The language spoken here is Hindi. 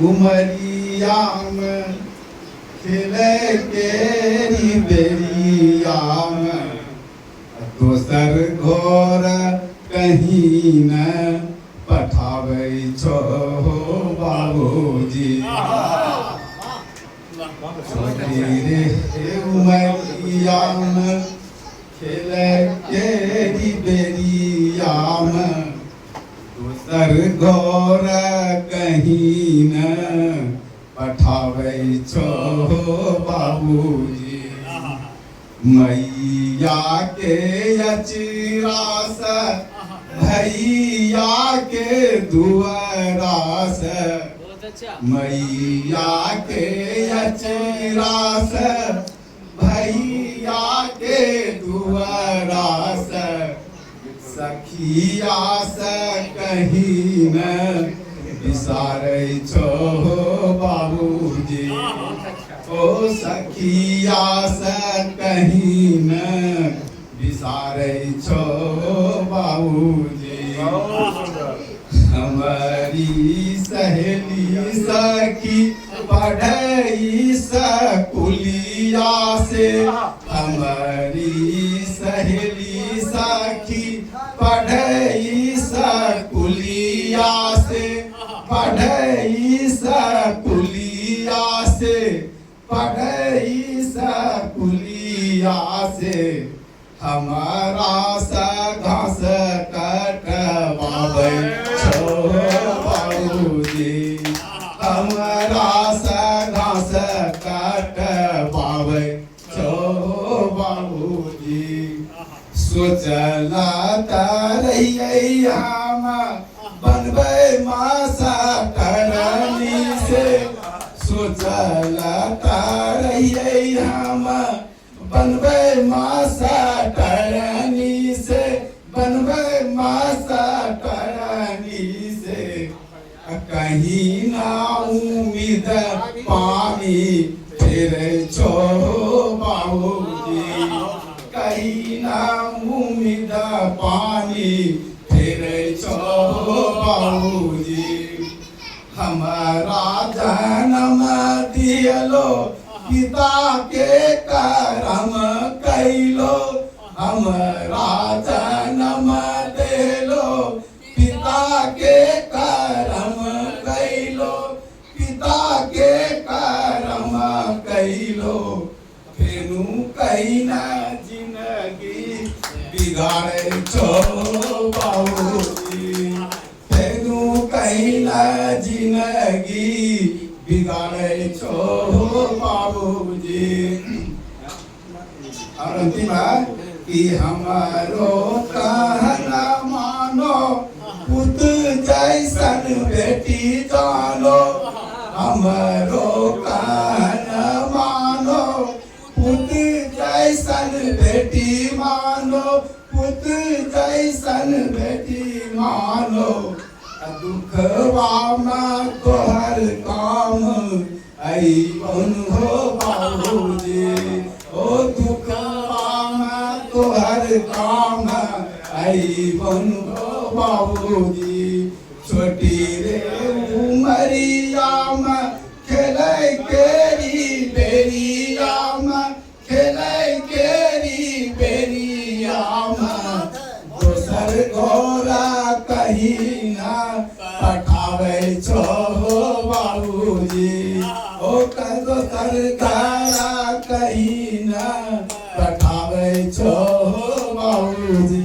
उमरिया में खेले केरी बेरिया में दोसर घर कहीं न पठावे छो बाबूजी उमरिया में खेले केरी बेरिया में दोसर घर कहीं न पठावे छो बाबूजी मैया के अचरा से भैया के दुआरा से मैया के अचरा से भैया के दुआरा से सखिया से कहीं न बिसारे छो बाबूजी ओ सखिया से कहीं न बिसारे छो बाबूजी हमारी सहेली सखी पढ़ई स्कूलिया से हमारी सहेली सखी पढ़ई स्कूलिया से पढ़ई स्कूलिया से पढ़ई स्कूलिया से हमारा सा घास कटवावे छो बाबूजी हमारा सा घास कटवावे छो बाबूजी सोचला तरैया हम बनबै मासा करनी से सोचला तरैया हम बनबै मासा करनी से बनबै मासा करनी से कहीं ना उम्मीद पानी फिर छो बाबूजी कहीं ना उम्मीद पानी फिर छो बाबूजी हमारा जन्म दियलो पिता के करम कैलो हमारा जन्म देलो पिता के करम कैलो पिता के करम कैलो फेनु कहिना जिंदगी बिगाड़े छो बाबूजी फेनु कहिना जिंदगी बिगाड़े छो बाबूजी और अंतिम है कि हमारो कहना मानो पुत जैसन बेटी जानो हमारो कहना मानो पुत जैसन बेटी मानो पुत जैसन बेटी मानो दुखवा में तोहर काम आई बन हो बाबूजी ओ दुखवा में तोहर काम आई बन हो बाबूजी छोटी रे उमरिया में खेले केरी बेरिया में खेले केरी बेरिया में दोसर गोरा कहीं ना पठावे छो बाबूजी ओ दोसर गोरा कहीं ना पठावे छो बाबूजी।